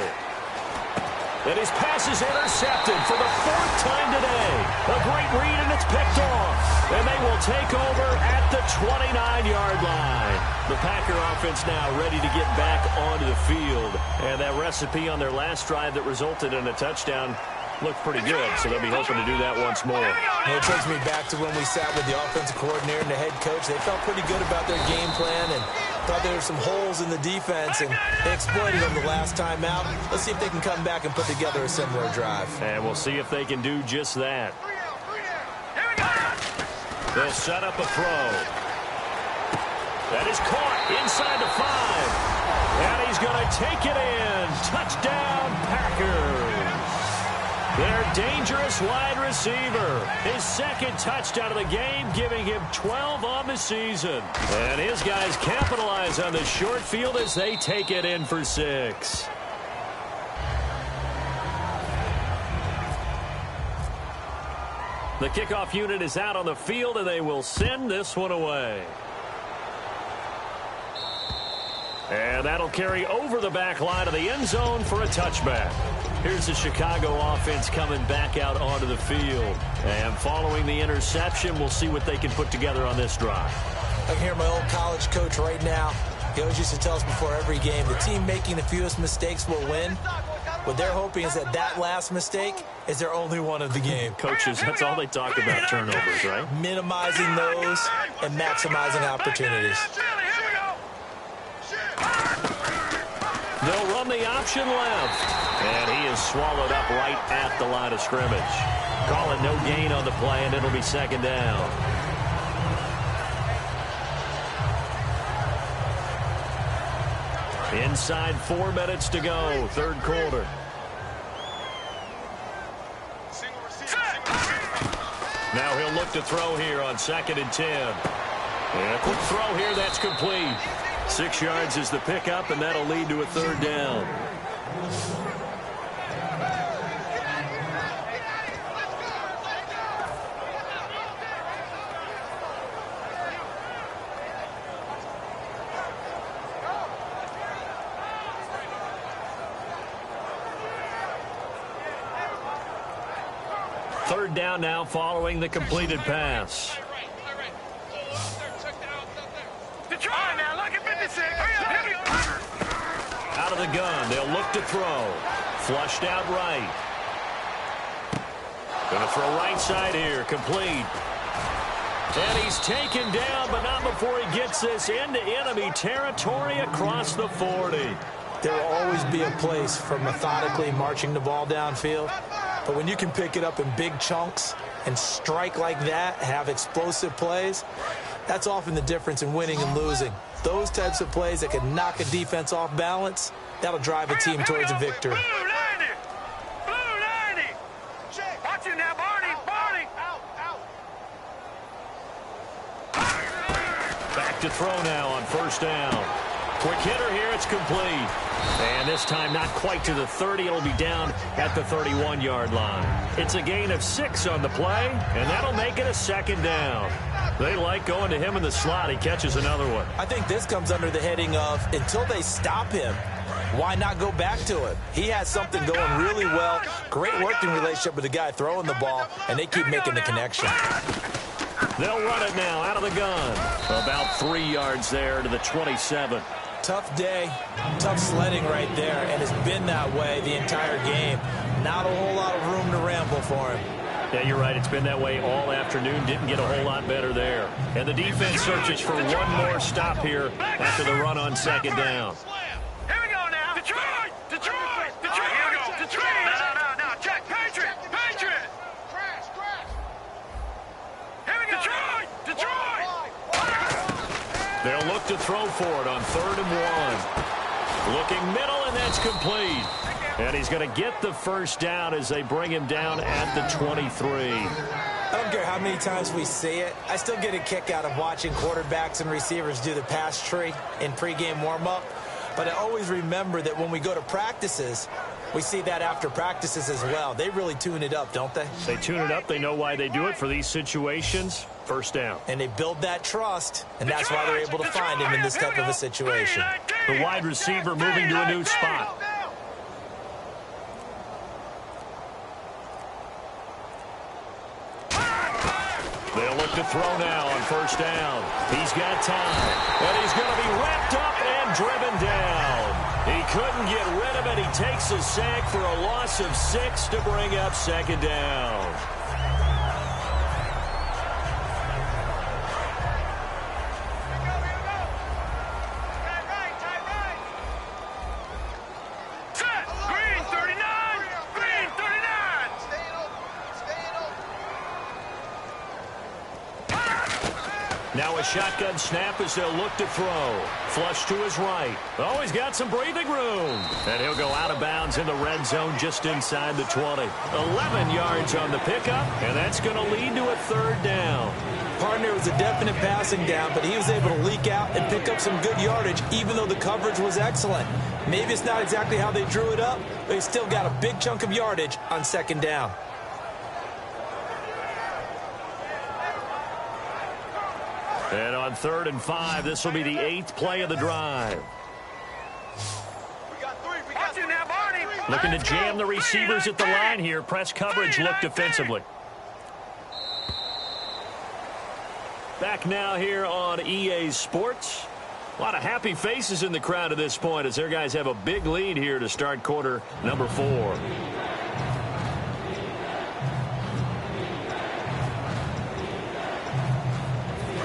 And his pass is intercepted for the 4th time today. A great read, and it's picked off. And they will take over at the 29-yard line. The Packer offense now ready to get back onto the field. And that recipe on their last drive that resulted in a touchdown looked pretty good, so they'll be hoping to do that once more. It takes me back to when we sat with the offensive coordinator and the head coach. They felt pretty good about their game plan and thought there were some holes in the defense, and they exploited them the last time out. Let's see if they can come back and put together a similar drive. And we'll see if they can do just that. They'll set up a throw. That is caught inside the 5. And he's going to take it in. Touchdown, Packers. Their dangerous wide receiver. His second touchdown of the game, giving him 12 on the season. And his guys capitalize on the short field as they take it in for 6. The kickoff unit is out on the field, and they will send this one away. And that'll carry over the back line of the end zone for a touchback. Here's the Chicago offense coming back out onto the field. And following the interception, we'll see what they can put together on this drive. I can hear my old college coach right now. He always used to tell us before every game, the team making the fewest mistakes will win. What they're hoping is that last mistake is their only one of the game. Coaches, that's all they talk about, turnovers, right? Minimizing those and maximizing opportunities. They'll run the option left. And he is swallowed up right at the line of scrimmage. Call it no gain on the play, and it'll be second down. Inside 4 minutes to go, third quarter. Now he'll look to throw here on 2nd and 10. And a quick throw here, that's complete. 6 yards is the pickup, and that'll lead to a third down. Third down now following the completed pass. Detroit, now look at 56. Hurry up. Out of the gun, they'll look to throw. Flushed out right. Going to throw right side here, complete. And he's taken down, but not before he gets this into enemy territory across the 40. There will always be a place for methodically marching the ball downfield. But when you can pick it up in big chunks and strike like that, have explosive plays, that's often the difference in winning and losing. Those types of plays that can knock a defense off balance, that'll drive a team towards a victory. Back to throw now on first down. Quick hitter here, it's complete. And this time not quite to the 30. It'll be down at the 31-yard line. It's a gain of 6 on the play, and that'll make it a second down. They like going to him in the slot. He catches another one. I think this comes under the heading of, until they stop him, why not go back to him? He has something going really well. Great working relationship with the guy throwing the ball, and they keep making the connection. They'll run it now out of the gun. About 3 yards there to the 27. Tough day, tough sledding right there, and it's been that way the entire game. Not a whole lot of room to ramble for him. Yeah, you're right. It's been that way all afternoon. Didn't get a whole lot better there. And the defense searches for one more stop here after the run on second down. Here we go now. Detroit! Detroit! Detroit! Here we go. Detroit! No. Check. Patriot! Patriot! Crash! Here we go. Detroit! They'll look to throw for it on 3rd and 1. Looking middle, and that's complete. And he's going to get the first down as they bring him down at the 23. I don't care how many times we see it. I still get a kick out of watching quarterbacks and receivers do the pass tree in pregame warm-up. But I always remember that when we go to practices, we see that after practices as well. They really tune it up, don't they? They tune it up. They know why they do it for these situations. First down. And they build that trust, and that's why they're able to find him in this type of a situation. The wide receiver moving to a new spot. They'll look to throw now on first down. He's got time, and he's going to be wrapped up and driven down. He couldn't get rid of it. He takes a sack for a loss of 6 to bring up second down. Now a shotgun snap as they'll look to throw. Flush to his right. Oh, he's got some breathing room. And he'll go out of bounds in the red zone just inside the 20. 11 yards on the pickup, and that's going to lead to a 3rd down. Partner was a definite passing down, but he was able to leak out and pick up some good yardage, even though the coverage was excellent. Maybe it's not exactly how they drew it up, but he still got a big chunk of yardage on second down. And on 3rd and 5, this will be the 8th play of the drive. Looking to jam the receivers at the line here. Press coverage look defensively. Back now here on EA Sports. A lot of happy faces in the crowd at this point as their guys have a big lead here to start quarter number 4.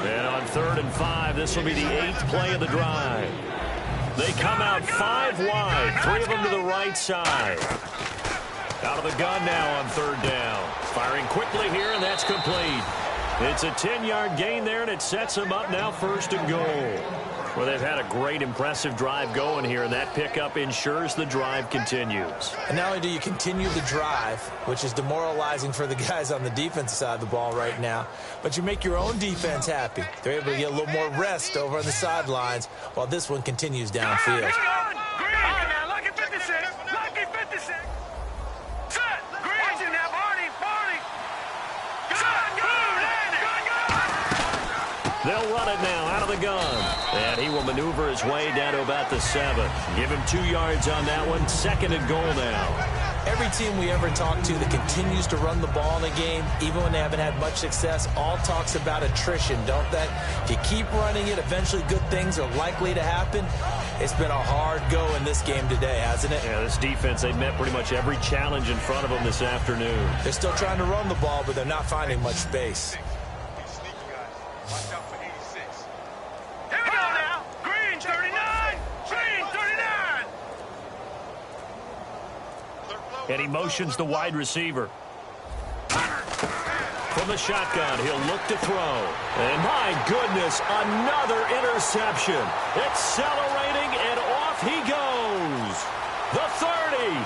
And on 3rd and 5, this will be the 8th play of the drive. They come out 5 wide, 3 of them to the right side. Out of the gun now on 3rd down. Firing quickly here, and that's complete. It's a 10-yard gain there, and it sets them up now 1st and goal. Well, they've had a great, impressive drive going here, and that pickup ensures the drive continues. And not only do you continue the drive, which is demoralizing for the guys on the defensive side of the ball right now, but you make your own defense happy. They're able to get a little more rest over on the sidelines while this one continues downfield. They'll run it now out of the gun. And he will maneuver his way down to about the 7. Give him 2 yards on that one. 2nd and goal now. Every team we ever talk to that continues to run the ball in a game, even when they haven't had much success, all talks about attrition, don't they? If you keep running it, eventually good things are likely to happen. It's been a hard go in this game today, hasn't it? Yeah, this defense, they've met pretty much every challenge in front of them this afternoon. They're still trying to run the ball, but they're not finding much space. Watch out for 86. Here we go now. Green 39. Green 39. And he motions the wide receiver. From the shotgun, he'll look to throw. And my goodness, another interception. Accelerating, and off he goes. The 30.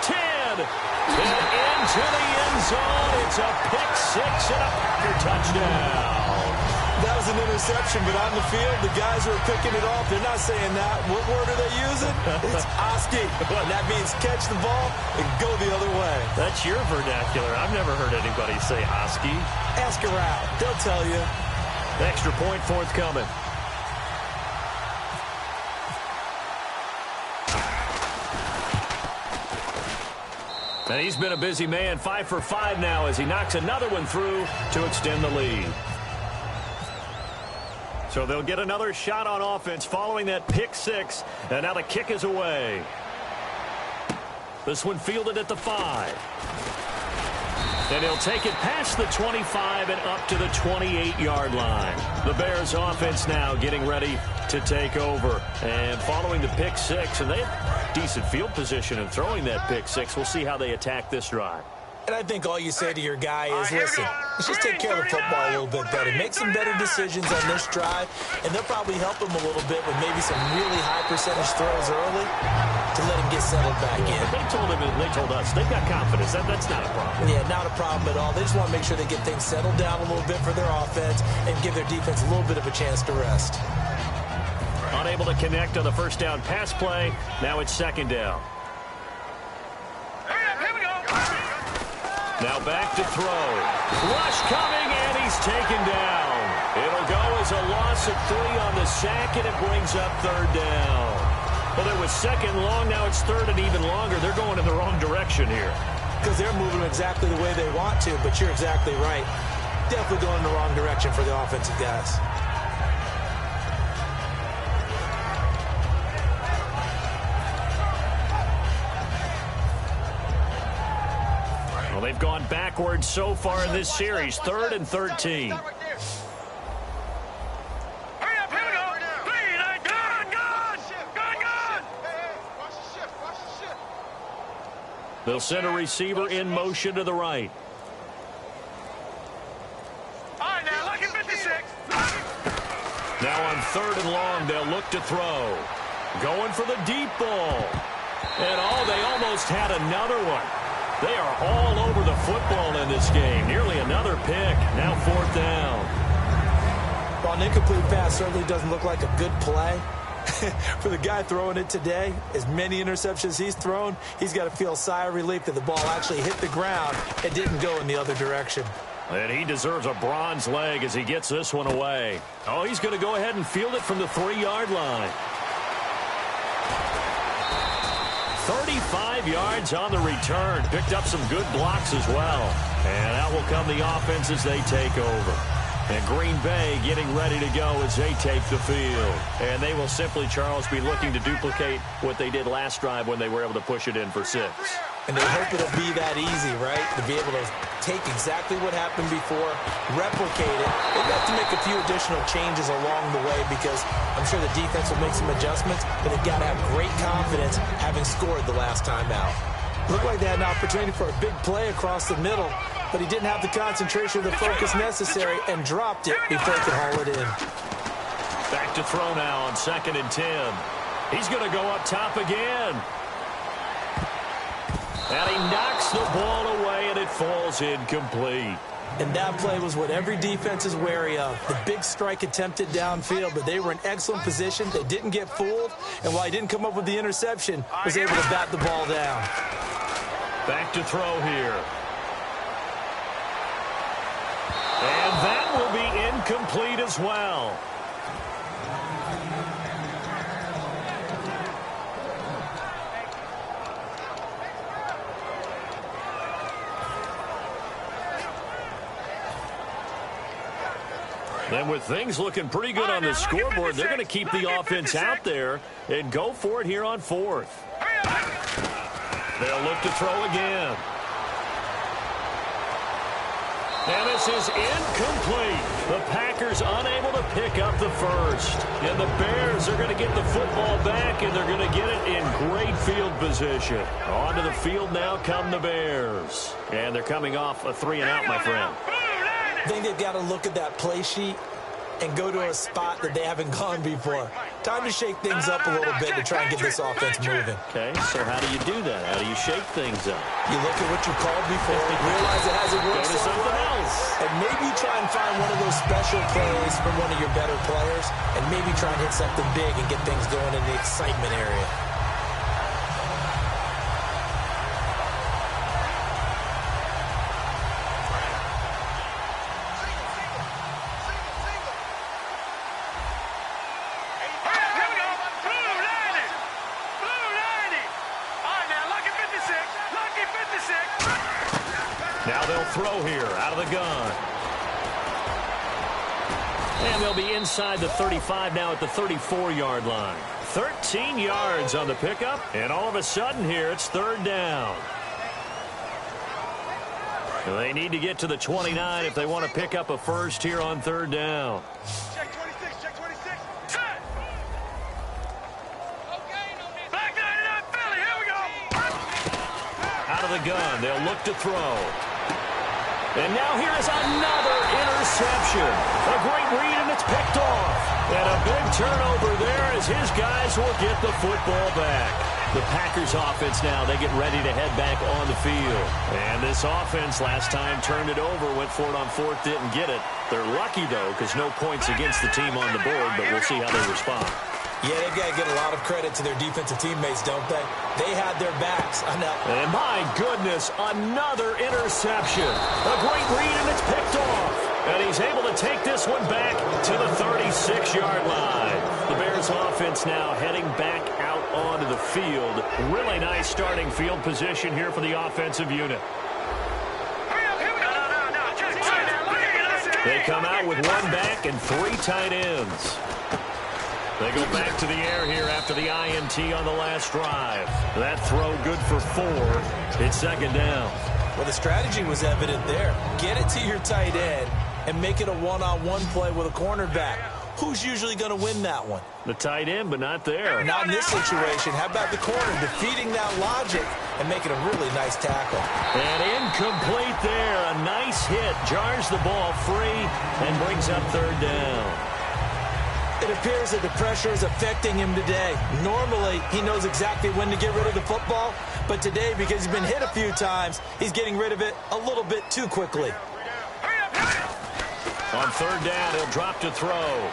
10. And into the end zone. It's a pick six and a Packer touchdown. That was an interception, but on the field, the guys who are picking it off, they're not saying that. What word are they using? It's Oski. And that means catch the ball and go the other way. That's your vernacular. I've never heard anybody say Oski. Ask around. They'll tell you. Extra point forthcoming. And he's been a busy man. 5 for 5 now as he knocks another one through to extend the lead. So they'll get another shot on offense following that pick six. And now the kick is away. This one fielded at the 5. And he'll take it past the 25 and up to the 28-yard line. The Bears offense now getting ready to take over. And following the pick six, and they have decent field position in throwing that pick six. We'll see how they attack this drive. And I think all you say to your guy is, listen, let's just take care of the football a little bit better. Make some better decisions on this drive, and they'll probably help him a little bit with maybe some really high percentage throws early to let him get settled back in. They told him, and they told us, they've got confidence. That's not a problem. Yeah, not a problem at all. They just want to make sure they get things settled down a little bit for their offense and give their defense a little bit of a chance to rest. Unable to connect on the first down pass play. Now it's second down. Now back to throw. Rush coming, and he's taken down. It'll go as a loss of 3 on the sack, and it brings up third down. Well, it was second long. Now it's third and even longer. They're going in the wrong direction here. Because they're moving exactly the way they want to, but you're exactly right. Definitely going in the wrong direction for the offensive guys. Well, they've gone backwards so far in this series. 3rd and 13. They'll send a receiver in motion to the right. All right, now, lucky 56. Now on 3rd and long, they'll look to throw. Going for the deep ball. And, they almost had another one. They are all over the football in this game. Nearly another pick. Now 4th down. While an incomplete pass certainly doesn't look like a good play, for the guy throwing it today, as many interceptions he's thrown, he's got to feel a sigh of relief that the ball actually hit the ground and didn't go in the other direction. And he deserves a bronze leg as he gets this one away. Oh, he's going to go ahead and field it from the 3-yard line. 35 yards on the return. Picked up some good blocks as well. And out will come the offense as they take over. And Green Bay getting ready to go as they take the field. And they will simply, Charles, be looking to duplicate what they did last drive when they were able to push it in for 6. And they hope it'll be that easy, right? To be able to take exactly what happened before, replicate it. They've got to make a few additional changes along the way because I'm sure the defense will make some adjustments, but they've got to have great confidence having scored the last time out. Looked like they had an opportunity for a big play across the middle, but he didn't have the concentration or the focus necessary and dropped it before he could haul it in. Back to throw now on 2nd and 10. He's going to go up top again. And he knocks the ball away, and it falls incomplete. And that play was what every defense is wary of. The big strike attempted downfield, but they were in excellent position. They didn't get fooled, and while he didn't come up with the interception, was able to bat the ball down. Back to throw here. And that will be incomplete as well. And with things looking pretty good on the scoreboard, they're going to keep the offense out there and go for it here on fourth. They'll look to throw again. And this is incomplete. The Packers unable to pick up the first. And the Bears are going to get the football back, and they're going to get it in great field position. Onto the field now come the Bears. And they're coming off a 3-and-out, my friend. I think they've got to look at that play sheet and go to a spot that they haven't gone before. Time to shake things up a little bit to try and get this offense moving. Okay, so how do you do that? How do you shake things up? You look at what you called before, realize it hasn't worked Go to something else. and maybe try and find one of those special plays from one of your better players, and maybe try and hit something big and get things going in the excitement area. Now they'll throw here out of the gun. And they'll be inside the 35 now at the 34-yard line. 13 yards on the pickup, and all of a sudden here it's third down. They need to get to the 29 if they want to pick up a first here on third down. Check 26, check 26. Set. Back 99 Philly, here we go. Out of the gun, they'll look to throw. And now here is another interception. A great read, and it's picked off. And a big turnover there as his guys will get the football back. The Packers offense now, they get ready to head back on the field. And this offense last time turned it over, went for it on fourth, didn't get it. They're lucky, though, because no points against the team on the board, but we'll see how they respond. Yeah, they've got to get a lot of credit to their defensive teammates, don't they? They had their backs. I know. And my goodness, another interception. A great read, and it's picked off. And he's able to take this one back to the 36-yard line. The Bears offense now heading back out onto the field. Really nice starting field position here for the offensive unit. They come out with one back and three tight ends. They go back to the air here after the INT on the last drive. That throw good for 4. It's second down. Well, the strategy was evident there. Get it to your tight end and make it a one-on-one play with a cornerback. Who's usually going to win that one? The tight end, but not there. Not in this situation. How about the corner defeating that logic and making a really nice tackle? And incomplete there. A nice hit. Jars the ball free and brings up third down. It appears that the pressure is affecting him today. Normally, he knows exactly when to get rid of the football, but today, because he's been hit a few times, he's getting rid of it a little bit too quickly. On third down, he'll drop to throw.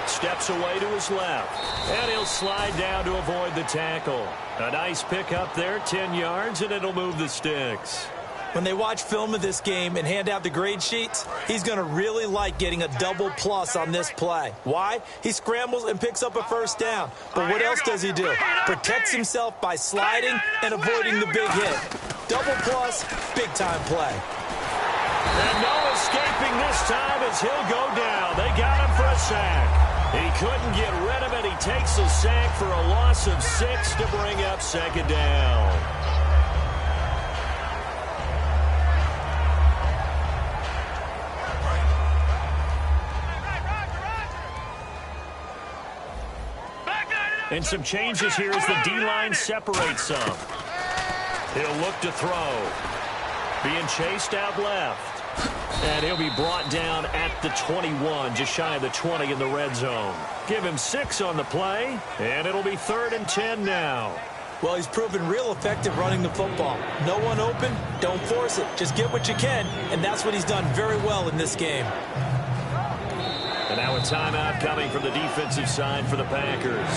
Steps away to his left, and he'll slide down to avoid the tackle. A nice pickup there, 10 yards, and it'll move the sticks. When they watch film of this game and hand out the grade sheets, he's going to really like getting a double plus on this play. Why? He scrambles and picks up a first down. But what else does he do? Protects himself by sliding and avoiding the big hit. Double plus, big-time play. And no escaping this time as he'll go down. They got him for a sack. He couldn't get rid of it. He takes a sack for a loss of 6 to bring up second down. And some changes here as the D-line separates some. He'll look to throw. Being chased out left. And he'll be brought down at the 21, just shy of the 20 in the red zone. Give him 6 on the play, and it'll be 3rd and 10 now. Well, he's proven real effective running the football. No one open, don't force it. Just get what you can, and that's what he's done very well in this game. And now a timeout coming from the defensive side for the Packers.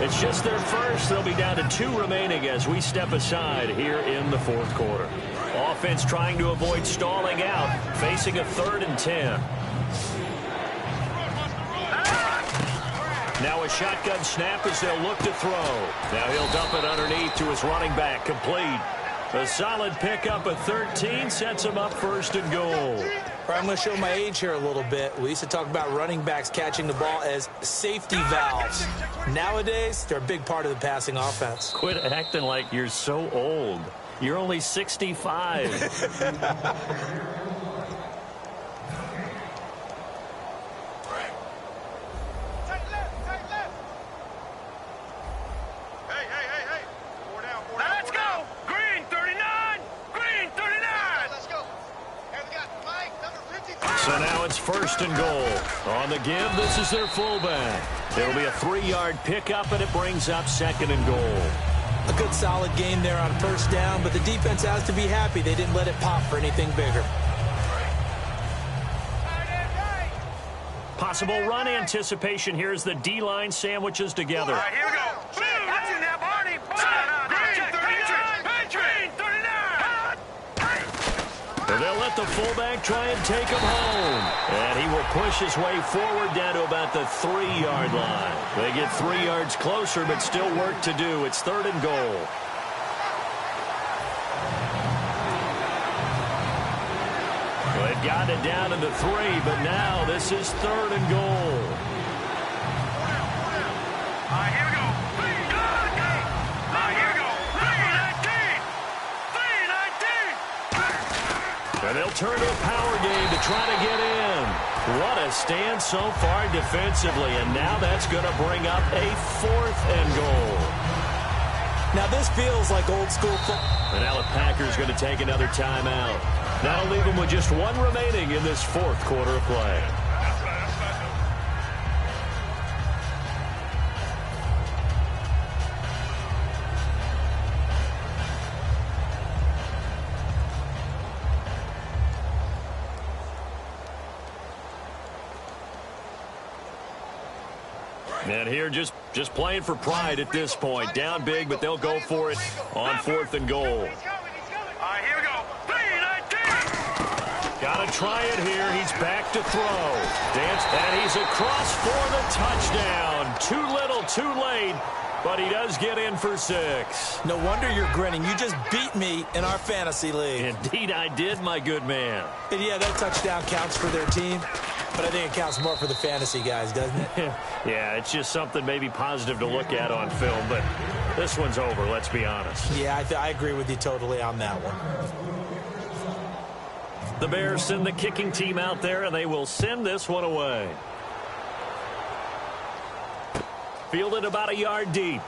It's just their first. They'll be down to 2 remaining as we step aside here in the 4th quarter. Offense trying to avoid stalling out, facing a 3rd and 10. Now a shotgun snap as they'll look to throw. Now he'll dump it underneath to his running back, complete. A solid pickup of 13 sets him up 1st and goal. Right, I'm going to show my age here a little bit. We used to talk about running backs catching the ball as safety valves. Nowadays, they're a big part of the passing offense. Quit acting like you're so old. You're only 65. So now it's 1st and goal. On the give, this is their fullback. It'll be a 3-yard pickup, and it brings up 2nd and goal. A good solid game there on 1st down, but the defense has to be happy they didn't let it pop for anything bigger. Possible run anticipation here as the D-line sandwiches together. All right, here we go. Boom! That's in there, Barney. And they'll let the fullback try and take him home. And he will push his way forward down to about the 3-yard line. They get 3 yards closer, but still work to do. It's 3rd and goal. Well, they've got it down to the 3, but now this is 3rd and goal. All right, here we go. And they'll turn to a power game to try to get in. What a stand so far defensively, and now that's going to bring up a 4th and goal. Now this feels like old school football. And now the Packers going to take another timeout. That'll leave them with just 1 remaining in this 4th quarter of play. And here just playing for pride at this point. Down big, but they'll go for it on 4th and goal. All right, here we go. 3-19. Got to try it here. He's back to throw. Dance, and he's across for the touchdown. Too little, too late, but he does get in for 6. No wonder you're grinning. You just beat me in our fantasy league. Indeed I did, my good man. And yeah, that touchdown counts for their team. But I think it counts more for the fantasy guys, doesn't it? Yeah, it's just something maybe positive to look at on film, but this one's over, let's be honest. Yeah, I agree with you totally on that one. The Bears send the kicking team out there, and they will send this one away. Fielded about a yard deep.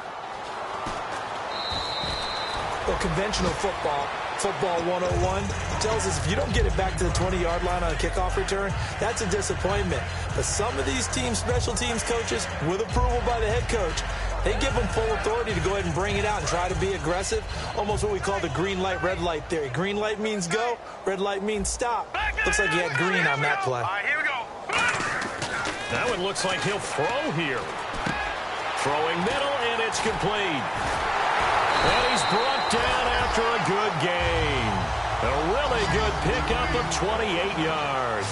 Well, conventional football 101, tells us if you don't get it back to the 20-yard line on a kickoff return, that's a disappointment. But some of these team special teams coaches, with approval by the head coach, they give them full authority to go ahead and bring it out and try to be aggressive. Almost what we call the green light, red light theory. Green light means go, red light means stop. Looks like he had green on that play. All right, here we go. That one looks like he'll throw here. Throwing middle, and it's complete. And he's brought down after a good gain. A really good pickup of 28 yards.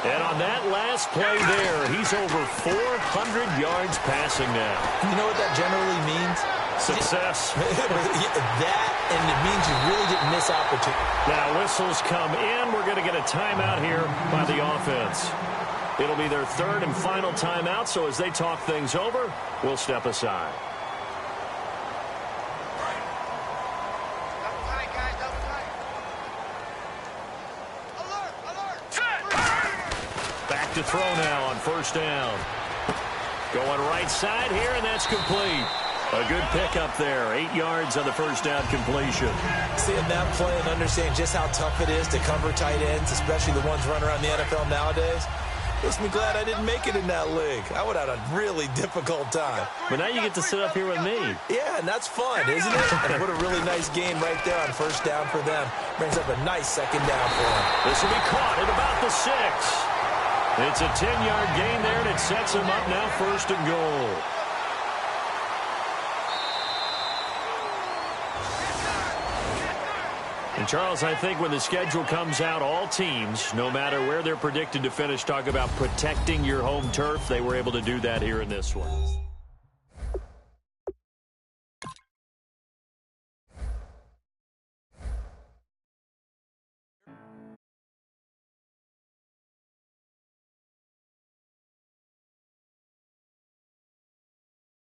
And on that last play there, he's over 400 yards passing now. You know what that generally means? Success. That, and it means you really didn't miss opportunity. Now whistles come in. We're going to get a timeout here by the offense. It'll be their 3rd and final timeout, so as they talk things over, we'll step aside. To throw now on 1st down. Going right side here, and that's complete. A good pickup there. 8 yards on the 1st down completion. Seeing that play and understanding just how tough it is to cover tight ends, especially the ones running around the NFL nowadays, makes me glad I didn't make it in that league. I would have had a really difficult time. But now you get to sit up here with me. Yeah, and that's fun, isn't it? And what a really nice game right there on 1st down for them. Brings up a nice 2nd down for them. This will be caught at about the 6. It's a 10-yard gain there, and it sets him up now 1st and goal. And, Charles, I think when the schedule comes out, all teams, no matter where they're predicted to finish, talk about protecting your home turf. They were able to do that here in this one.